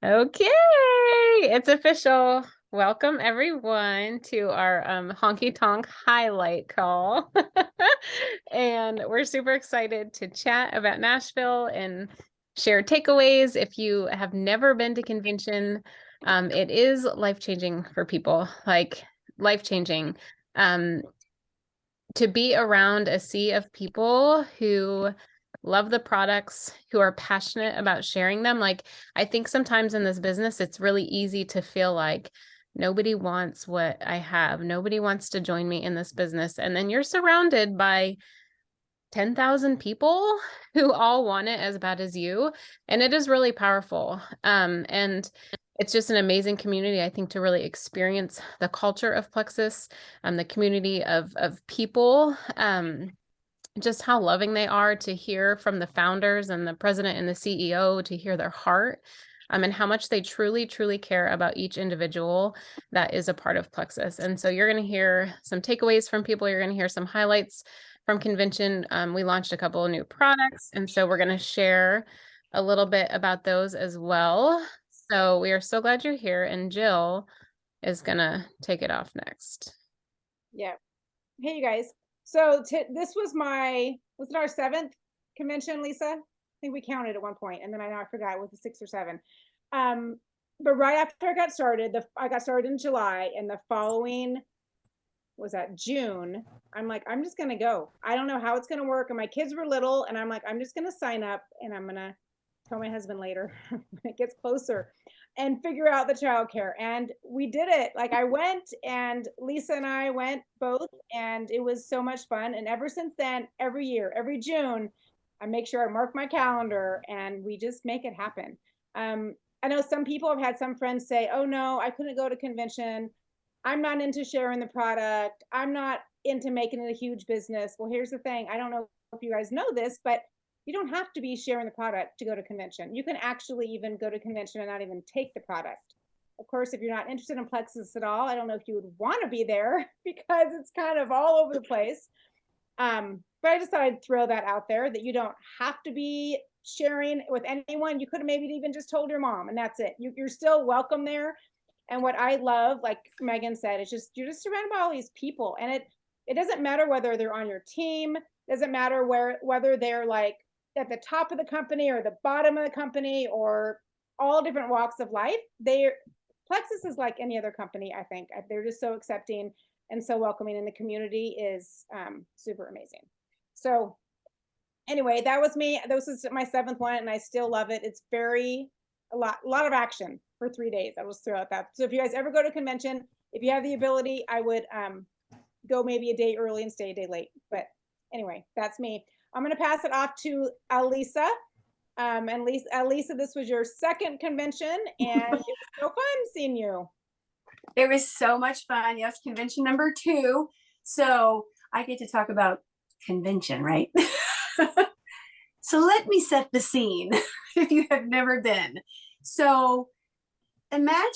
Okay, it's official. Welcome everyone to our honky tonk highlight call. And we're super excited to chat about Nashville and share takeaways. If you have never been to convention, it is life-changing for people, like life-changing. Um, to be around a sea of people who love the products, who are passionate about sharing them. Like, I think sometimes in this business, it's really easy to feel like nobody wants what I have. Nobody wants to join me in this business. And then you're surrounded by 10,000 people who all want it as bad as you. And it is really powerful. And it's just an amazing community, I think, to really experience the culture of Plexus, the community of people, just how loving they are, to hear from the founders and the president and the CEO, to hear their heart, and how much they truly, truly care about each individual that is a part of Plexus. And so you're going to hear some takeaways from people. You're going to hear some highlights from convention. We launched a couple of new products, and so we're going to share a little bit about those as well. So we are so glad you're here, and Jill is going to take it off next. Yeah. Hey, you guys. So this was was it our seventh convention, Lisa? I think we counted at one point, and then I forgot it was the 6 or 7. But right after I got started, I got started in July, and the following was that June. I'm like, I'm just gonna go. I don't know how it's gonna work. And my kids were little, and I'm like, I'm just gonna sign up, and I'm gonna tell my husband later when it gets closer and figure out the childcare. And we did it. Like, I went, and Lisa and I went both, and it was so much fun. And ever since then, every year, every June, I make sure I mark my calendar, and we just make it happen. I know some people have had some friends say, oh no, I couldn't go to convention. I'm not into sharing the product. I'm not into making it a huge business. Well, here's the thing. I don't know if you guys know this, but you don't have to be sharing the product to go to convention. You can actually even go to convention and not even take the product. Of course, if you're not interested in Plexus at all, I don't know if you would want to be there because it's kind of all over the place. But I just thought I'd throw that out there, that you don't have to be sharing with anyone. You could have maybe even just told your mom, and that's it. You're still welcome there. And what I love, like Megan said, is just, you're just surrounded by all these people, and it doesn't matter whether they're on your team. Doesn't matter whether they're like at the top of the company or the bottom of the company, or all different walks of life. Plexus is like any other company. I think they're just so accepting and so welcoming, and the community is super amazing. So anyway, that was me. This is my 7th one, and I still love it. It's a lot of action for 3 days. I will throw out that. So if you guys ever go to convention, if you have the ability, I would go maybe a day early and stay a day late. But anyway, that's me. I'm going to pass it off to Alisa. And Lisa, this was your 2nd convention, and it was so fun seeing you. It was so much fun. Yes, convention number 2. So I get to talk about convention, right? So let me set the scene if you have never been. So imagine,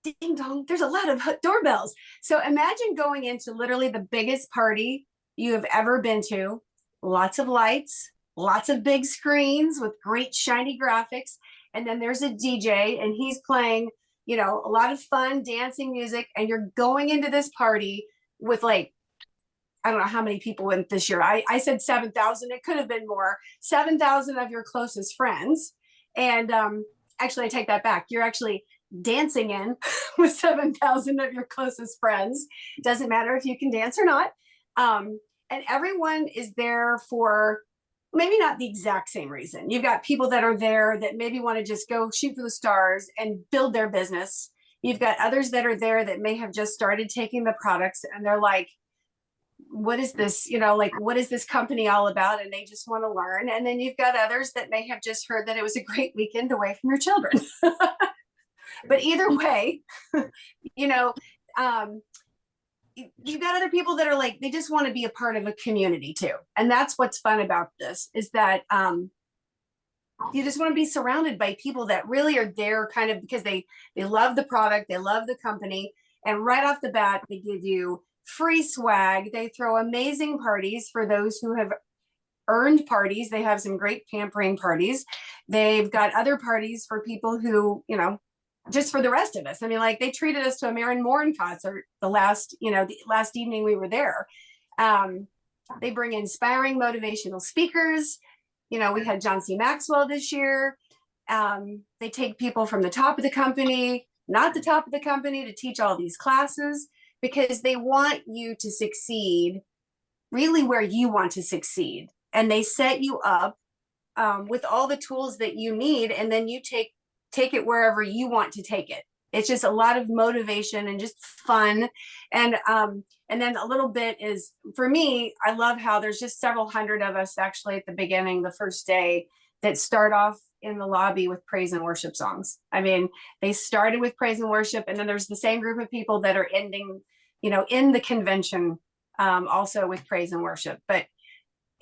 ding dong, there's a lot of doorbells. So imagine going into literally the biggest party you have ever been to. Lots of lights, lots of big screens with great shiny graphics. And then there's a DJ, and he's playing, a lot of fun dancing music. And you're going into this party with, like, I don't know how many people went this year. I said 7,000. It could have been more. 7,000 of your closest friends. And actually, I take that back. You're actually dancing in with 7,000 of your closest friends. Doesn't matter if you can dance or not. And everyone is there for maybe not the exact same reason. You've got people that are there that maybe want to just go shoot for the stars and build their business. You've got others that are there that may have just started taking the products, and they're like, what is this, what is this company all about? And they just want to learn. And then you've got others that may have just heard that it was a great weekend away from your children. But either way, you've got other people that are like, they just want to be a part of a community too. And that's what's fun about this, is that you just want to be surrounded by people that really are there kind of because they love the product, they love the company. And right off the bat, they give you free swag. They throw amazing parties for those who have earned parties. They have some great pampering parties. They've got other parties for people who, you know, just for the rest of us. I mean, like they treated us to a Maren Morin concert the last evening we were there. They bring inspiring motivational speakers. You know, we had John C. Maxwell this year. They take people from the top of the company, not the top of the company, to teach all these classes because they want you to succeed really where you want to succeed. And they set you up with all the tools that you need, and then you take it wherever you want to take it. It's just a lot of motivation and just fun. And then a little bit is, for me, I love how there's just several hundred of us actually at the beginning, the first day, that start off in the lobby with praise and worship songs. I mean, they started with praise and worship, and then there's the same group of people that are ending, you know, in the convention also with praise and worship. But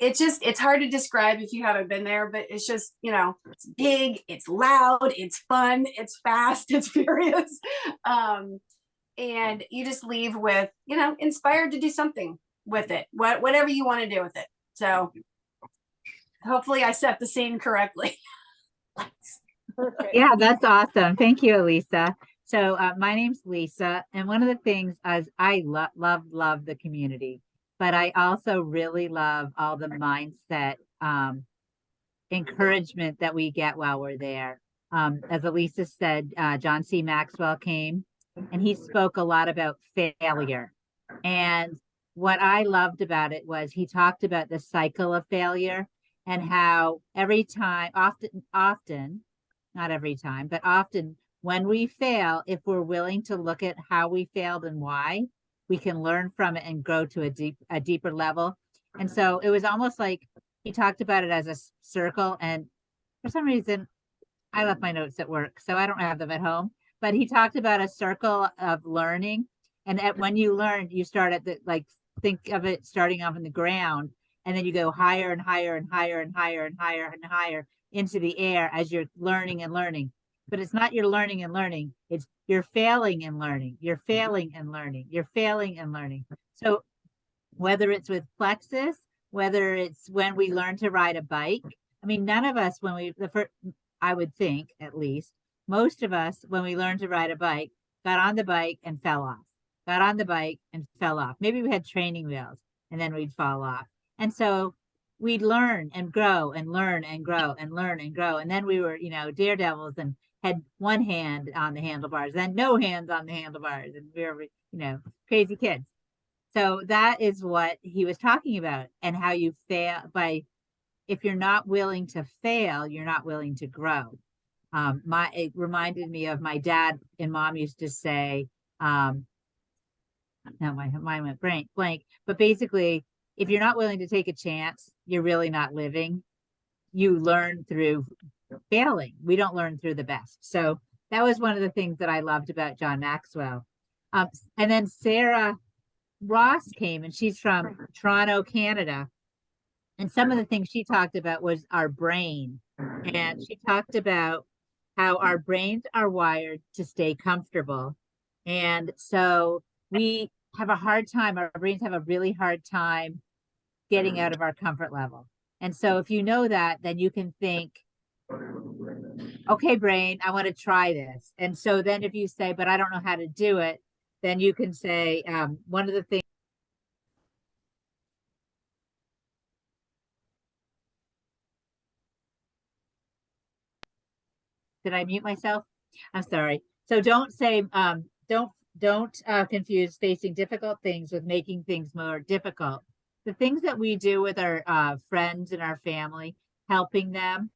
it's hard to describe if you haven't been there, but it's just, you know, it's big, it's loud, it's fun, it's fast, it's furious. And you just leave with, you know, inspired to do something with it, whatever you want to do with it. So hopefully I set the scene correctly. Perfect. Yeah, that's awesome. Thank you, Elisa. So my name's Lisa, and one of the things is I love the community, but I also really love all the mindset encouragement that we get while we're there. As Elisa said, John C. Maxwell came, and he spoke a lot about failure. And what I loved about it was he talked about the cycle of failure and how every time, often, not every time, but often when we fail, if we're willing to look at how we failed and why, we can learn from it and grow to a deeper level. And so it was almost like he talked about it as a circle. And for some reason, I left my notes at work, so I don't have them at home. But he talked about a circle of learning. And when you learn, you start at think of it starting off in the ground, and then you go higher and higher and higher and higher and higher and higher into the air as you're learning and learning. But it's not you're learning and learning. It's you're failing and learning. You're failing and learning. You're failing and learning. So whether it's with Plexus, whether it's when we learn to ride a bike, I mean, none of us, I would think at least, most of us, when we learned to ride a bike, got on the bike and fell off, got on the bike and fell off. Maybe we had training wheels and then we'd fall off. And so we'd learn and grow and learn and grow and learn and grow. And then we were, you know, daredevils and had one hand on the handlebars, then no hands on the handlebars. And we were, you know, crazy kids. So that is what he was talking about, and how you fail if you're not willing to fail, you're not willing to grow. It reminded me of my dad and mom used to say, now my mind went blank, but basically, if you're not willing to take a chance, you're really not living. You learn through failing. We don't learn through the best. So that was one of the things that I loved about John Maxwell. And then Sarah Ross came, and she's from Toronto, Canada. And some of the things she talked about was our brain. And she talked about how our brains are wired to stay comfortable. And so we have a hard time, our brains have a really hard time getting out of our comfort level. And so if you know that, then you can think, okay, brain, I want to try this. And so then if you say, but I don't know how to do it, then you can say, one of the things. Did I mute myself? I'm sorry. So don't say, don't confuse facing difficult things with making things more difficult. The things that we do with our friends and our family, helping them,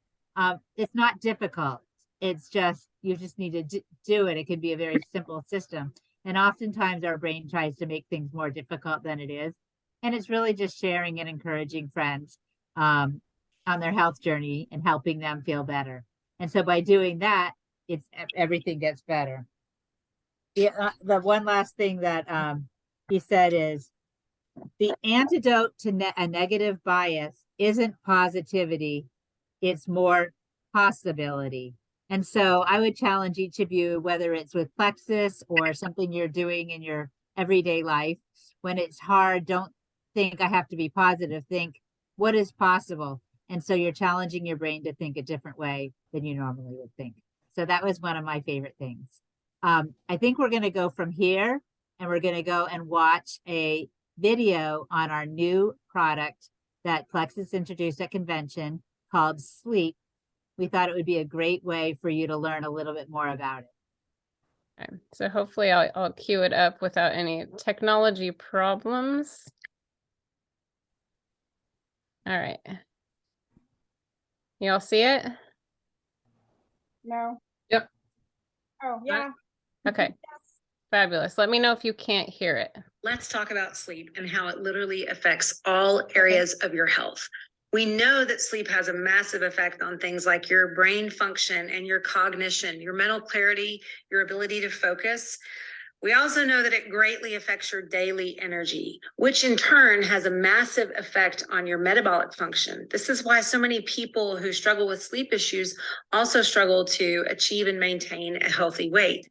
it's not difficult. It's just, you just need to do it. It can be a very simple system. And oftentimes our brain tries to make things more difficult than it is. And it's really just sharing and encouraging friends on their health journey and helping them feel better. And so by doing that, everything gets better. The one last thing that he said is, the antidote to a negative bias isn't positivity, it's more possibility. And so I would challenge each of you, whether it's with Plexus or something you're doing in your everyday life, when it's hard, don't think I have to be positive. Think, what is possible. And so you're challenging your brain to think a different way than you normally would think. So that was one of my favorite things. I think we're going to go from here and we're going to go and watch a video on our new product that Plexus introduced at convention called Sleep. We thought it would be a great way for you to learn a little bit more about it. Okay, so hopefully I'll queue it up without any technology problems. All right. You all see it? No. Yep. Oh, yeah. Okay. Yes. Fabulous. Let me know if you can't hear it. Let's talk about sleep and how it literally affects all areas of your health. We know that sleep has a massive effect on things like your brain function and your cognition, your mental clarity, your ability to focus. We also know that it greatly affects your daily energy, which in turn has a massive effect on your metabolic function. This is why so many people who struggle with sleep issues also struggle to achieve and maintain a healthy weight.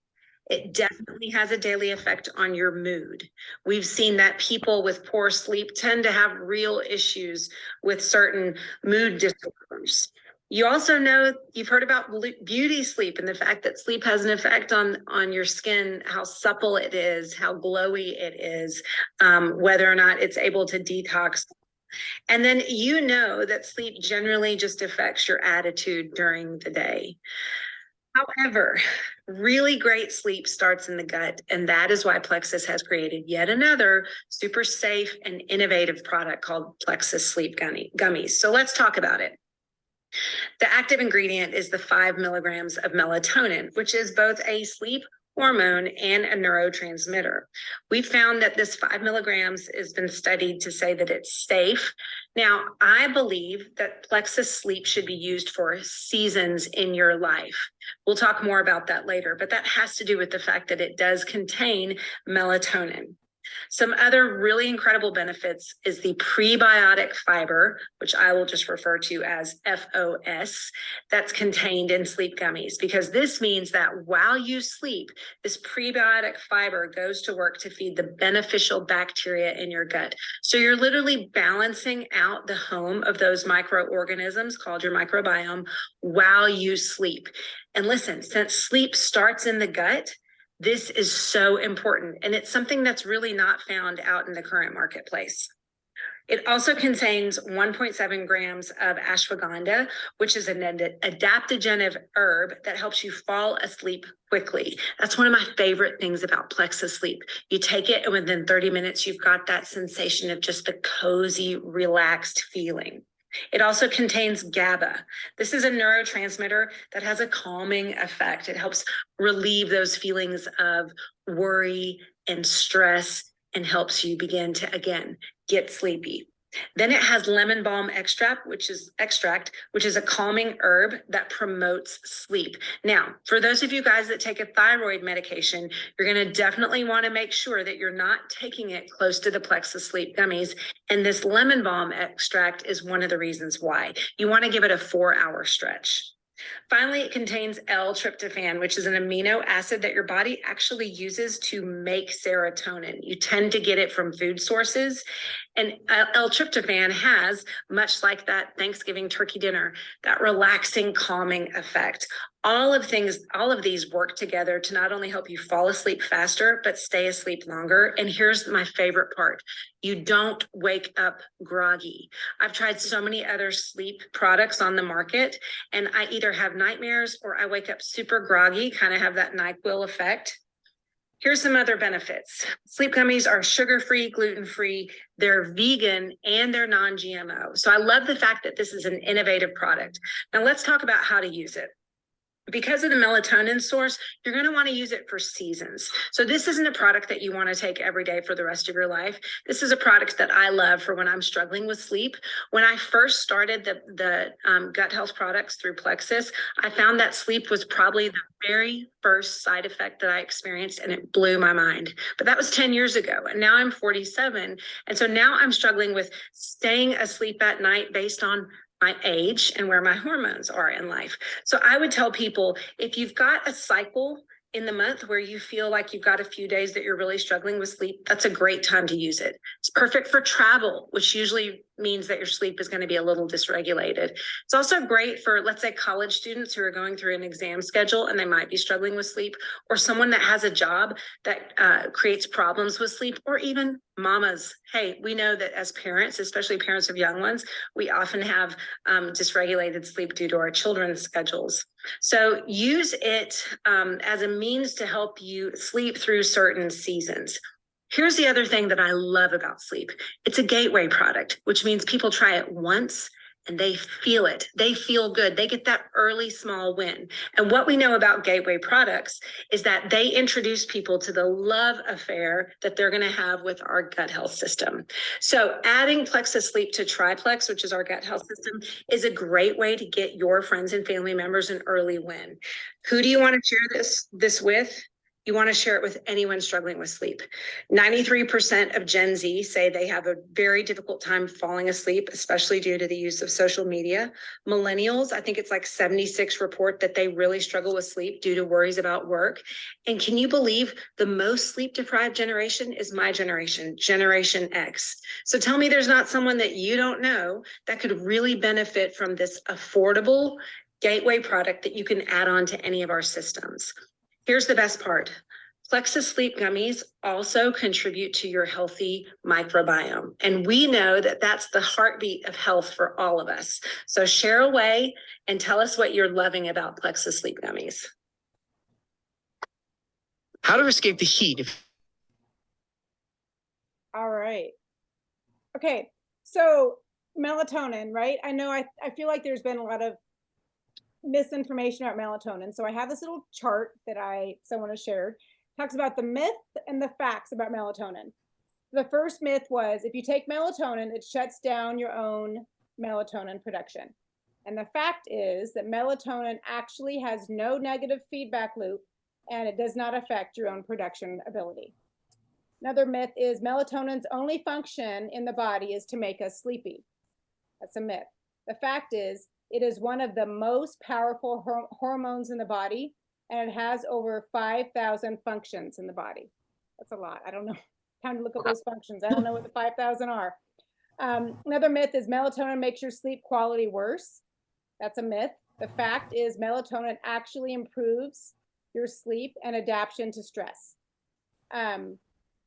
It definitely has a daily effect on your mood. We've seen that people with poor sleep tend to have real issues with certain mood disorders. You also know, you've heard about beauty sleep and the fact that sleep has an effect on your skin, how supple it is, how glowy it is, whether or not it's able to detox. And then you know that sleep generally just affects your attitude during the day. However, really great sleep starts in the gut, and that is why Plexus has created yet another super safe and innovative product called Plexus Sleep Gummies. So let's talk about it. The active ingredient is the 5 milligrams of melatonin, which is both a sleep hormone and a neurotransmitter. We found that this 5 milligrams has been studied to say that it's safe. Now, I believe that Plexus Sleep should be used for seasons in your life. We'll talk more about that later, but that has to do with the fact that it does contain melatonin. Some other really incredible benefits is the prebiotic fiber, which I will just refer to as FOS, that's contained in sleep gummies, because this means that while you sleep, this prebiotic fiber goes to work to feed the beneficial bacteria in your gut. So you're literally balancing out the home of those microorganisms called your microbiome while you sleep. And listen, since sleep starts in the gut, this is so important, and it's something that's really not found out in the current marketplace. It also contains 1.7 grams of ashwagandha, which is an adaptogenic herb that helps you fall asleep quickly. That's one of my favorite things about Plexus Sleep. You take it, and within 30 minutes, you've got that sensation of just the cozy, relaxed feeling. It also contains GABA. This is a neurotransmitter that has a calming effect. It helps relieve those feelings of worry and stress and helps you begin to, again, get sleepy. Then it has lemon balm extract, which is a calming herb that promotes sleep. Now, for those of you guys that take a thyroid medication, you're going to definitely want to make sure that you're not taking it close to the Plexus Sleep Gummies. And this lemon balm extract is one of the reasons why. You want to give it a 4-hour stretch. Finally, it contains L-tryptophan, which is an amino acid that your body actually uses to make serotonin. You tend to get it from food sources. And L-tryptophan has, much like that Thanksgiving turkey dinner, that relaxing, calming effect. All of these work together to not only help you fall asleep faster, but stay asleep longer. And here's my favorite part. You don't wake up groggy. I've tried so many other sleep products on the market, and I either have nightmares or I wake up super groggy, kind of have that NyQuil effect. Here's some other benefits. Sleep gummies are sugar-free, gluten-free, they're vegan, and they're non-GMO. So I love the fact that this is an innovative product. Now let's talk about how to use it. Because of the melatonin source, you're going to want to use it for seasons. So this isn't a product that you want to take every day for the rest of your life. This is a product that I love for when I'm struggling with sleep. When I first started the gut health products through Plexus, I found that sleep was probably the very first side effect that I experienced, and it blew my mind. But that was 10 years ago, and now I'm 47. And so now I'm struggling with staying asleep at night based on my age and where my hormones are in life. So I would tell people, if you've got a cycle in the month where you feel like you've got a few days that you're really struggling with sleep, that's a great time to use it. It's perfect for travel, which usually means that your sleep is going to be a little dysregulated. It's also great for, let's say, college students who are going through an exam schedule and they might be struggling with sleep, or someone that has a job that creates problems with sleep, or even mamas. Hey, we know that as parents, especially parents of young ones, we often have dysregulated sleep due to our children's schedules. So use it as a means to help you sleep through certain seasons. Here's the other thing that I love about sleep. It's a gateway product, which means people try it once and they feel it. They feel good. They get that early small win. And what we know about gateway products is that they introduce people to the love affair that they're going to have with our gut health system. So adding Plexus Sleep to Triplex, which is our gut health system, is a great way to get your friends and family members an early win. Who do you want to share this with? You want to share it with anyone struggling with sleep. 93% of Gen Z say they have a very difficult time falling asleep, especially due to the use of social media. Millennials, I think it's like 76 report that they really struggle with sleep due to worries about work. And can you believe the most sleep deprived generation is my generation, Generation X. So tell me there's not someone that you don't know that could really benefit from this affordable gateway product that you can add on to any of our systems. Here's the best part. Plexus Sleep Gummies also contribute to your healthy microbiome. And we know that that's the heartbeat of health for all of us. So share away and tell us what you're loving about Plexus Sleep Gummies. How to escape the heat. All right. Okay. So melatonin, right? I know I feel like there's been a lot of misinformation about melatonin. So I have this little chart that someone has shared, talks about the myth and the facts about melatonin. The first myth was if you take melatonin, it shuts down your own melatonin production. And the fact is that melatonin actually has no negative feedback loop and it does not affect your own production ability. Another myth is melatonin's only function in the body is to make us sleepy. That's a myth. The fact is, it is one of the most powerful hormones in the body, and it has over 5,000 functions in the body. That's a lot. I don't know. Time to look up those functions. I don't know what the 5,000 are. Another myth is melatonin makes your sleep quality worse. That's a myth. The fact is melatonin actually improves your sleep and adaptation to stress.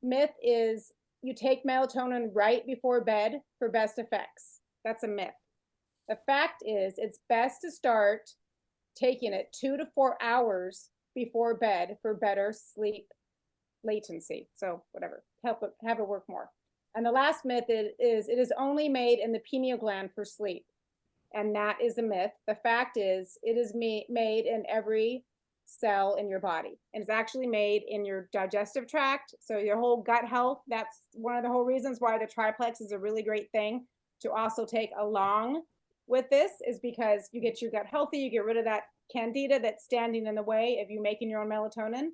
Myth is you take melatonin right before bed for best effects. That's a myth. The fact is it's best to start taking it 2 to 4 hours before bed for better sleep latency. So whatever, have it work more. And the last myth is it is only made in the pineal gland for sleep. And that is a myth. The fact is it is made in every cell in your body. And it's actually made in your digestive tract. So your whole gut health, that's one of the whole reasons why the triplex is a really great thing to also take along with this, is because you get your gut healthy, you get rid of that candida that's standing in the way of you making your own melatonin.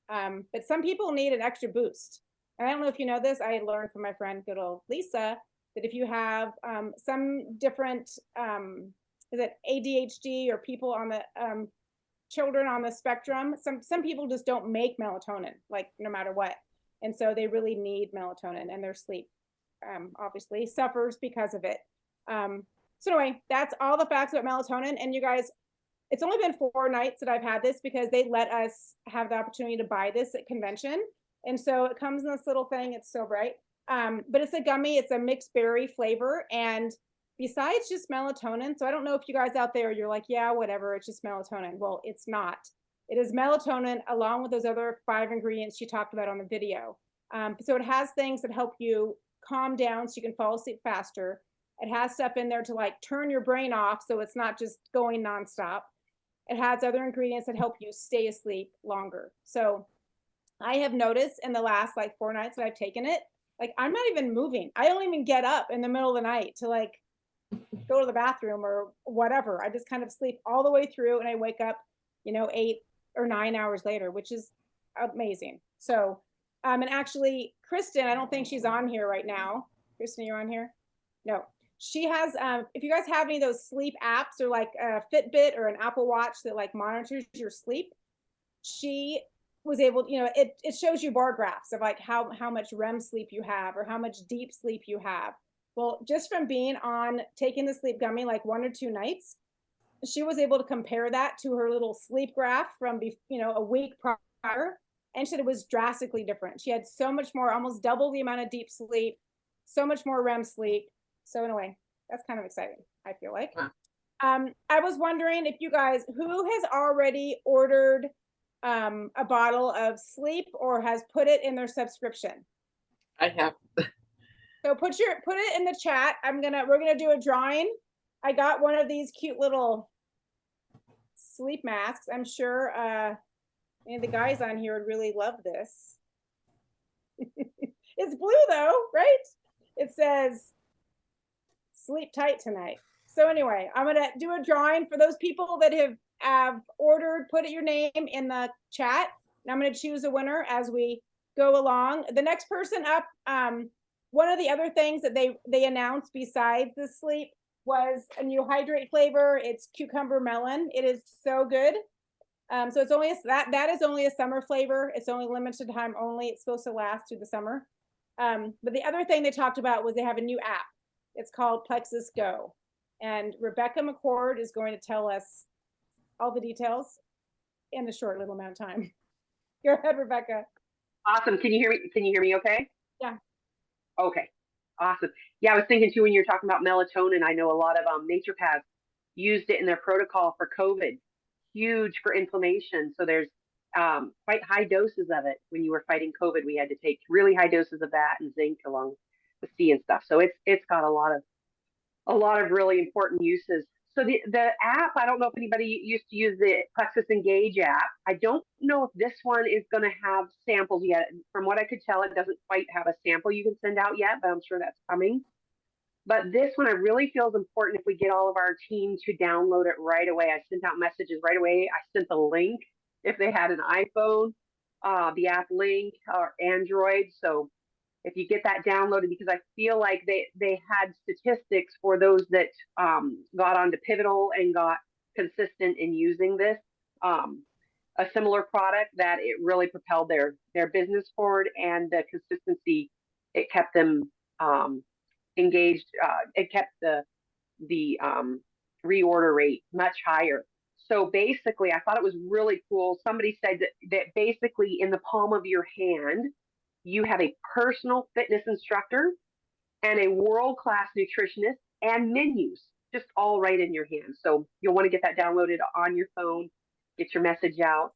But some people need an extra boost. And I don't know if you know this, I learned from my friend, good old Lisa, that if you have some different, is it ADHD or people on the, children on the spectrum, some people just don't make melatonin, like no matter what. And so they really need melatonin, and their sleep obviously suffers because of it. So anyway, that's all the facts about melatonin. And you guys, it's only been 4 nights that I've had this because they let us have the opportunity to buy this at convention. And so it comes in this little thing. It's so bright. But it's a gummy. It's a mixed berry flavor. And besides just melatonin, so I don't know if you guys out there, you're like, yeah, whatever, it's just melatonin. Well, it's not. It is melatonin along with those other 5 ingredients she talked about on the video. So it has things that help you calm down so you can fall asleep faster. It has stuff in there to like turn your brain off so it's not just going nonstop. It has other ingredients that help you stay asleep longer. So I have noticed in the last like 4 nights that I've taken it, like I'm not even moving. I don't even get up in the middle of the night to like go to the bathroom or whatever. I just kind of sleep all the way through and I wake up, 8 or 9 hours later, which is amazing. So, and actually Kristen, I don't think she's on here right now. Kristen, you're on here? No. She has, if you guys have any of those sleep apps or like a Fitbit or an Apple Watch that like monitors your sleep, she was able, it shows you bar graphs of like how much REM sleep you have or how much deep sleep you have. Well, just from being on taking the sleep gummy like 1 or 2 nights, she was able to compare that to her little sleep graph from a week prior, and she said it was drastically different. She had so much more, almost double the amount of deep sleep, so much more REM sleep. So in a way, that's kind of exciting, I feel like. Wow. I was wondering if you guys, who has already ordered a bottle of sleep or has put it in their subscription? I have. So put it in the chat. We're gonna do a drawing. I got one of these cute little sleep masks. I'm sure any of the guys on here would really love this. It's blue though, right? It says sleep tight tonight. So anyway, I'm gonna do a drawing for those people that have ordered. Put your name in the chat, and I'm gonna choose a winner as we go along. The next person up, one of the other things that they announced besides the sleep was a new hydrate flavor. It's cucumber melon. It is so good. So it's only that is only a summer flavor. It's only limited time only. It's supposed to last through the summer. But the other thing they talked about was they have a new app. It's called Plexus Go. And Rebecca McCord is going to tell us all the details in a short little amount of time. Go ahead, Rebecca. Awesome. Can you hear me? Can you hear me okay? Yeah. Okay. Awesome. Yeah, I was thinking too when you're talking about melatonin, I know a lot of naturopaths used it in their protocol for COVID. Huge for inflammation. So there's quite high doses of it. When you were fighting COVID, we had to take really high doses of that and zinc along with C and stuff. So it's got a lot of really important uses. So the app, I don't know if anybody used to use the Plexus Engage app. I don't know if this one is going to have samples yet. From what I could tell, it doesn't quite have a sample you can send out yet, but I'm sure that's coming. But this one I really feel is important if we get all of our team to download it right away. I sent out messages right away. I sent the link if they had an iPhone, the app link or Android. So if you get that downloaded, because I feel like they had statistics for those that got onto Pivotal and got consistent in using this, a similar product, that it really propelled their business forward, and the consistency, it kept them engaged. It kept the reorder rate much higher. So basically, I thought it was really cool. Somebody said that basically in the palm of your hand, you have a personal fitness instructor and a world-class nutritionist and menus just all right in your hand. So you'll want to get that downloaded on your phone, get your message out.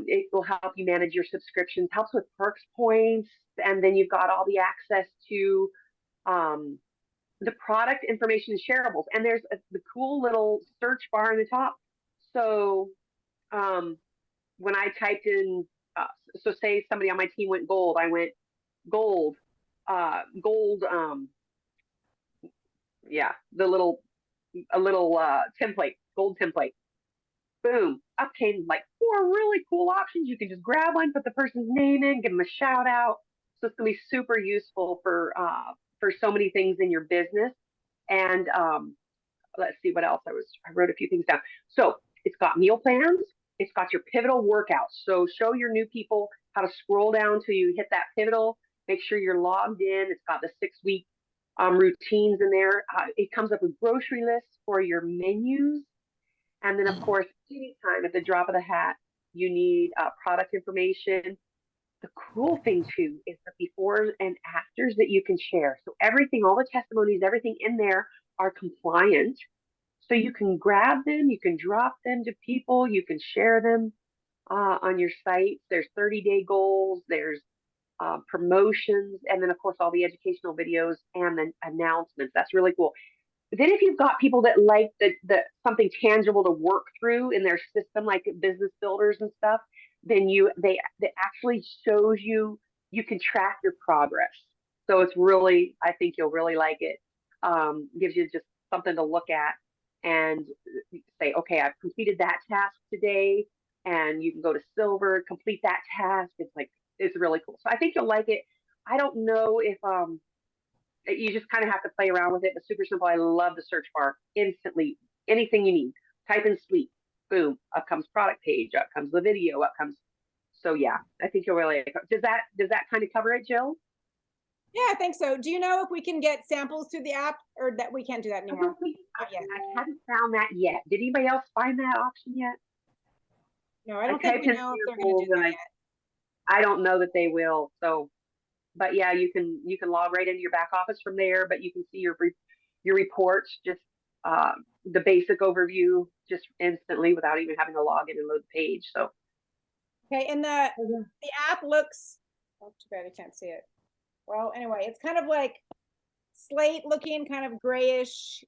It will help you manage your subscriptions, helps with perks points, and then you've got all the access to the product information and shareables. And there's the cool little search bar in the top. So when I typed in, so say somebody on my team went gold, I went gold, yeah, a little template, gold template. Boom, up came like 4 really cool options. You can just grab one, put the person's name in, give them a shout out. So it's gonna be super useful for so many things in your business. And let's see what else I wrote a few things down. So it's got meal plans. It's got your pivotal workouts. So show your new people how to scroll down till you hit that pivotal. Make sure you're logged in. It's got the 6-week routines in there. It comes up with grocery lists for your menus. And then, of course, anytime at the drop of the hat, you need product information. The cool thing, too, is the befores and afters that you can share. So everything, all the testimonies, everything in there are compliant. So you can grab them, you can drop them to people, you can share them on your site. There's 30-day goals, there's promotions, and then, of course, all the educational videos and then announcements. That's really cool. But then if you've got people that like the something tangible to work through in their system, like business builders and stuff, then they actually shows you can track your progress. So it's really, I think you'll really like it. Gives you just something to look at and say, okay, I've completed that task today, and you can go to silver, complete that task. It's really cool. So I think you'll like it. I don't know if you just kind of have to play around with it, but super simple. I love the search bar. Instantly, anything you need, type in sleep, boom, up comes product page, up comes the video, up comes. So yeah, I think you'll really, does that kind of cover it, Jill? Yeah, I think so. Do you know if we can get samples through the app, or that we can't do that anymore? Not yet. I haven't found that yet. Did anybody else find that option yet? No, I don't think we typed in know if they're going to do samples, and that yet. I don't know that they will. So, but yeah, you can log right into your back office from there, but you can see your reports, just the basic overview just instantly without even having to log in and load the page. So Okay, and the app looks, oh, too bad I can't see it. Well, anyway, it's kind of like slate looking, kind of grayish,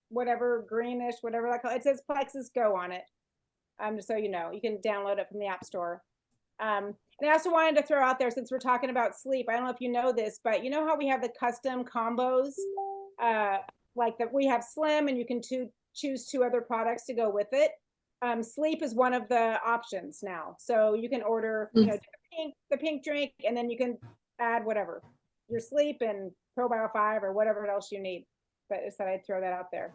whatever, greenish, whatever that call. It says Plexus Go on it. Just so you know, you can download it from the App Store. And I also wanted to throw out there, since we're talking about sleep, I don't know if you know this, but you know how we have the custom combos, like that we have Slim, and you can choose 2 other products to go with it. Sleep is one of the options now, so you can order, you know, the pink drink, and then you can add whatever your sleep and Probio 5 or whatever else you need. But I said I'd throw that out there.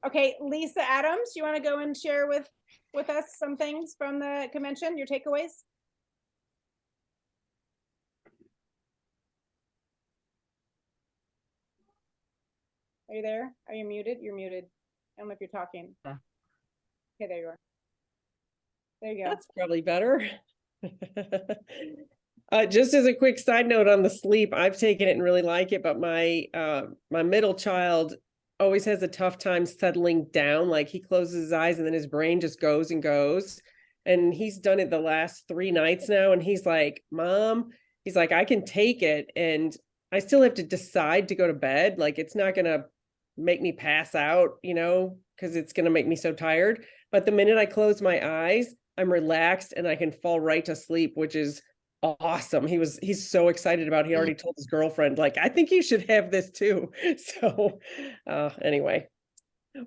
Okay, Lisa Adams, you want to go and share with us some things from the convention, your takeaways? Are you there? Are you muted? You're muted. I don't know if you're talking. Yeah. Okay, there you are. There you go. That's probably better. Just as a quick side note on the sleep, I've taken it and really like it, but my my middle child always has a tough time settling down. Like, he closes his eyes and then his brain just goes and goes. And he's done it the last 3 nights now. And he's like, Mom, he's like, I can take it. And I still have to decide to go to bed. Like, it's not going to make me pass out, you know, because it's going to make me so tired. But the minute I close my eyes, I'm relaxed and I can fall right to sleep, which is awesome. He's so excited about it. He already told his girlfriend, like, I think you should have this too. So anyway,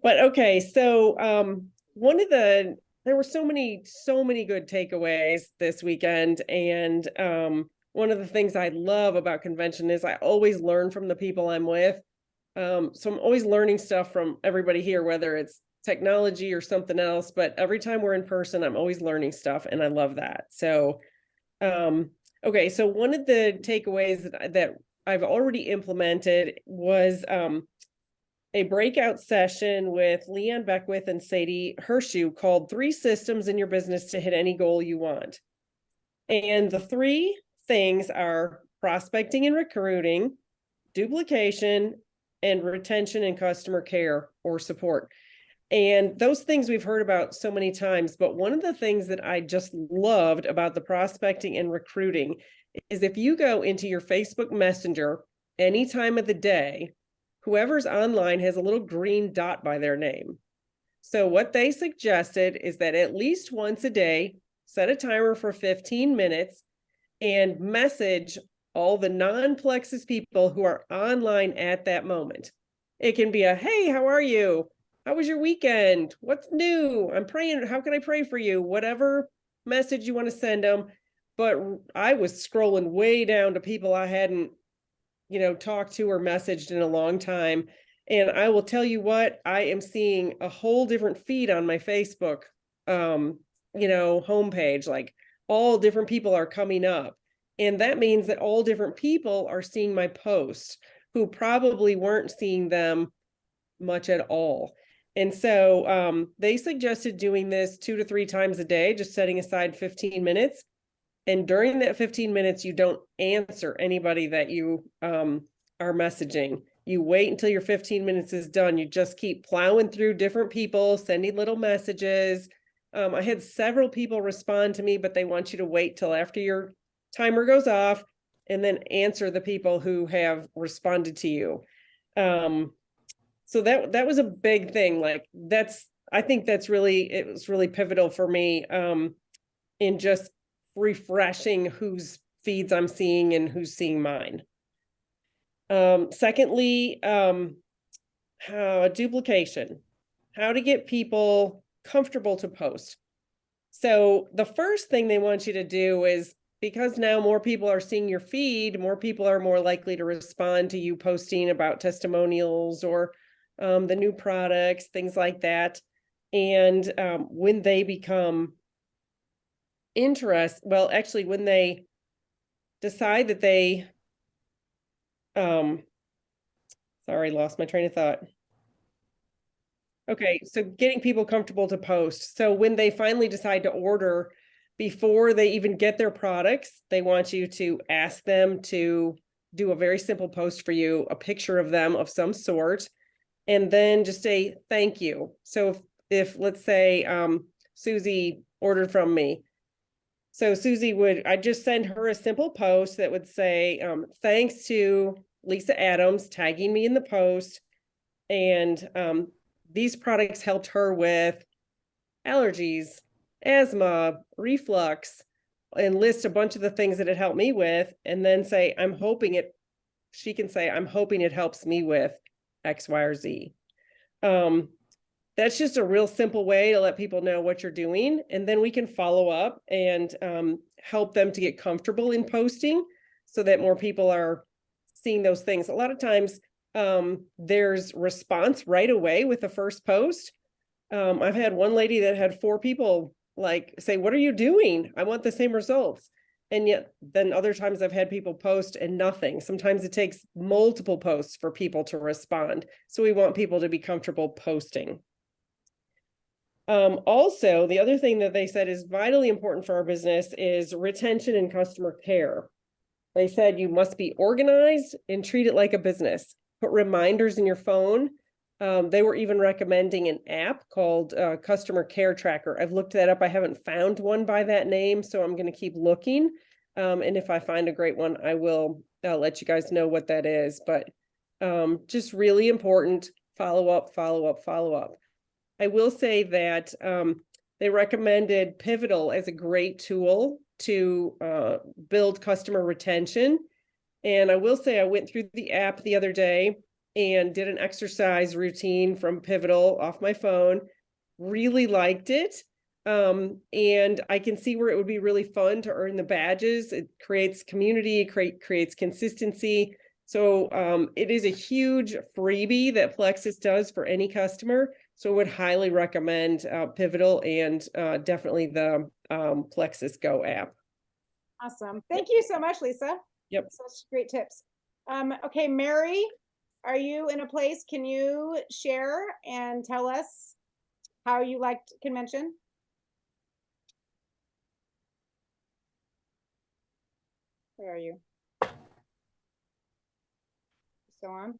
but okay. So there were so many good takeaways this weekend. And one of the things I love about convention is I always learn from the people I'm with. So I'm always learning stuff from everybody here, whether it's technology or something else, but every time we're in person, I'm always learning stuff, and I love that. So okay, so one of the takeaways that I've already implemented was a breakout session with Leanne Beckwith and Sadie Hershu called 3 Systems in Your Business to Hit Any Goal You Want. And the 3 things are prospecting and recruiting, duplication, and retention and customer care or support. And those things we've heard about so many times, but one of the things that I just loved about the prospecting and recruiting is if you go into your Facebook Messenger any time of the day, whoever's online has a little green dot by their name. So what they suggested is that at least once a day, set a timer for 15 minutes and message all the non-Plexus people who are online at that moment. It can be a, hey, how are you? How was your weekend? What's new? I'm praying. How can I pray for you? Whatever message you want to send them. But I was scrolling way down to people I hadn't, you know, talked to or messaged in a long time. And I will tell you what, I am seeing a whole different feed on my Facebook, you know, homepage, like all different people are coming up. And that means that all different people are seeing my posts who probably weren't seeing them much at all. And so they suggested doing this 2 to 3 times a day, just setting aside 15 minutes. And during that 15 minutes, you don't answer anybody that you are messaging. You wait until your 15 minutes is done. You just keep plowing through different people, sending little messages. I had several people respond to me, but they want you to wait till after your timer goes off and then answer the people who have responded to you. So that was a big thing. Like I think it was really pivotal for me in just refreshing whose feeds I'm seeing and who's seeing mine. Secondly, duplication, how to get people comfortable to post. So the first thing they want you to do is, because now more people are seeing your feed, more people are more likely to respond to you posting about testimonials or the new products, things like that. And when they become well, actually, when they decide that they, sorry, lost my train of thought. Okay, so getting people comfortable to post. So when they finally decide to order, before they even get their products, they want you to ask them to do a very simple post for you, a picture of them of some sort, and then just say thank you. So if let's say Susie ordered from me. So I'd just send her a simple post that would say, thanks to Lisa Adams tagging me in the post. And these products helped her with allergies, asthma, reflux, and list a bunch of the things that it helped me with, and then say, she can say, I'm hoping it helps me with X, Y, or Z. That's just a real simple way to let people know what you're doing. And then we can follow up and help them to get comfortable in posting so that more people are seeing those things. A lot of times there's response right away with the first post. I've had one lady that had 4 people like say, what are you doing? I want the same results. And yet then other times I've had people post and nothing. Sometimes it takes multiple posts for people to respond. So we want people to be comfortable posting. Also, the other thing that they said is vitally important for our business is retention and customer care. They said you must be organized and treat it like a business. Put reminders in your phone. They were even recommending an app called Customer Care Tracker. I've looked that up. I haven't found one by that name, so I'm going to keep looking. And if I find a great one, I will let you guys know what that is. But just really important, follow up, follow up, follow up. I will say that they recommended Pivotal as a great tool to build customer retention. And I will say I went through the app the other day and did an exercise routine from Pivotal off my phone. Really liked it. And I can see where it would be really fun to earn the badges. It creates community, creates consistency. So it is a huge freebie that Plexus does for any customer. So I would highly recommend Pivotal and definitely the Plexus Go app. Awesome. Thank you so much, Lisa. Yep. Such great tips. Okay, Mary, are you in a place? Can you share and tell us how you liked convention? Where are you? Still on?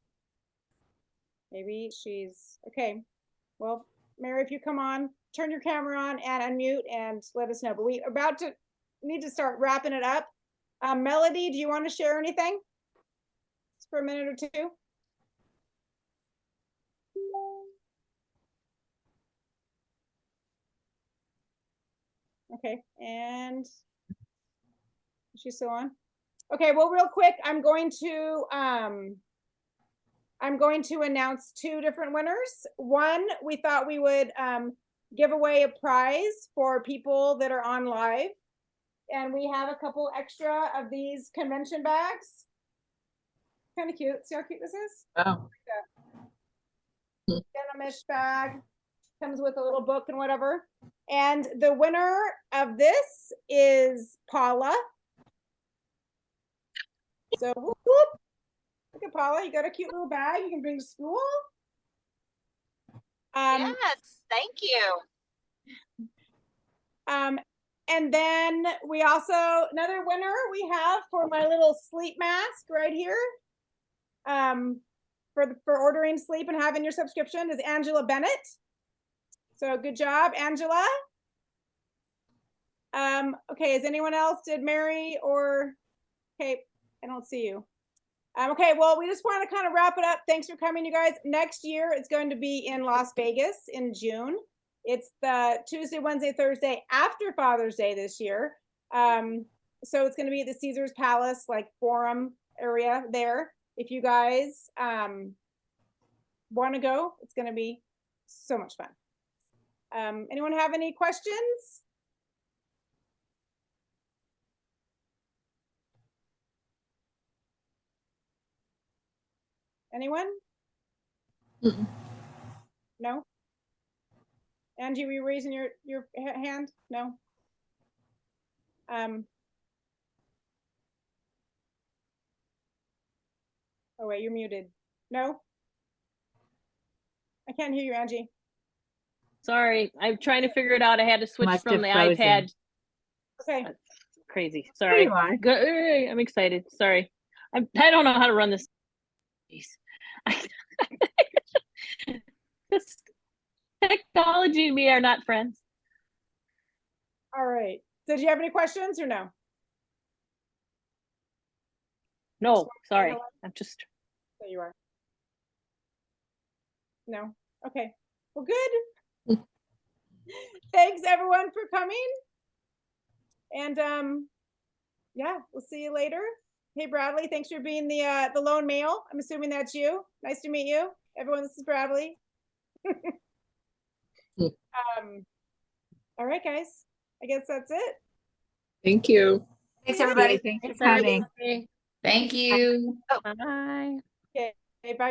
Maybe she's okay. Well, Mary, if you come on, turn your camera on and unmute and let us know. But we about to need to start wrapping it up. Melody, do you want to share anything? Just for a minute or two. Okay, and she's still on. Okay, well, real quick, I'm going to announce 2 different winners. One, we thought we would give away a prize for people that are on live. And we have a couple extra of these convention bags. Kind of cute. See how cute this is? Oh. Denimish bag. Comes with a little book and whatever. And the winner of this is Paula. So whoop, whoop. Look at Paula. You got a cute little bag you can bring to school. Yes, thank you. And then we also, another winner we have for my little sleep mask right here. For ordering sleep and having your subscription is Angela Bennett. So good job, Angela. Okay, is anyone else? Did Mary or, okay, I don't see you. Okay, well, we just want to kind of wrap it up. Thanks for coming, you guys. Next year, it's going to be in Las Vegas in June. It's the Tuesday, Wednesday, Thursday after Father's Day this year. So it's going to be at the Caesars Palace, like forum area there. If you guys want to go, it's going to be so much fun. Anyone have any questions? Anyone? No? Angie, were you raising your hand? No? Oh wait, you're muted. No? I can't hear you, Angie. Sorry, I'm trying to figure it out. I had to switch Must from the have frozen. iPad. Okay. Crazy. There Sorry. you are. I'm excited. Sorry. I don't know how to run this. Jeez. This technology and me are not friends. All right. So do you have any questions or no? No, sorry. I'm just. There you are. No. Okay. Well, good. Thanks everyone for coming. And yeah, we'll see you later. Hey Bradley, thanks for being the lone male. I'm assuming that's you. Nice to meet you. Everyone, this is Bradley. All right, guys. I guess that's it. Thank you. Thanks, everybody. Thanks for Thanks, coming. everybody. Thank you. Bye. Okay. Bye.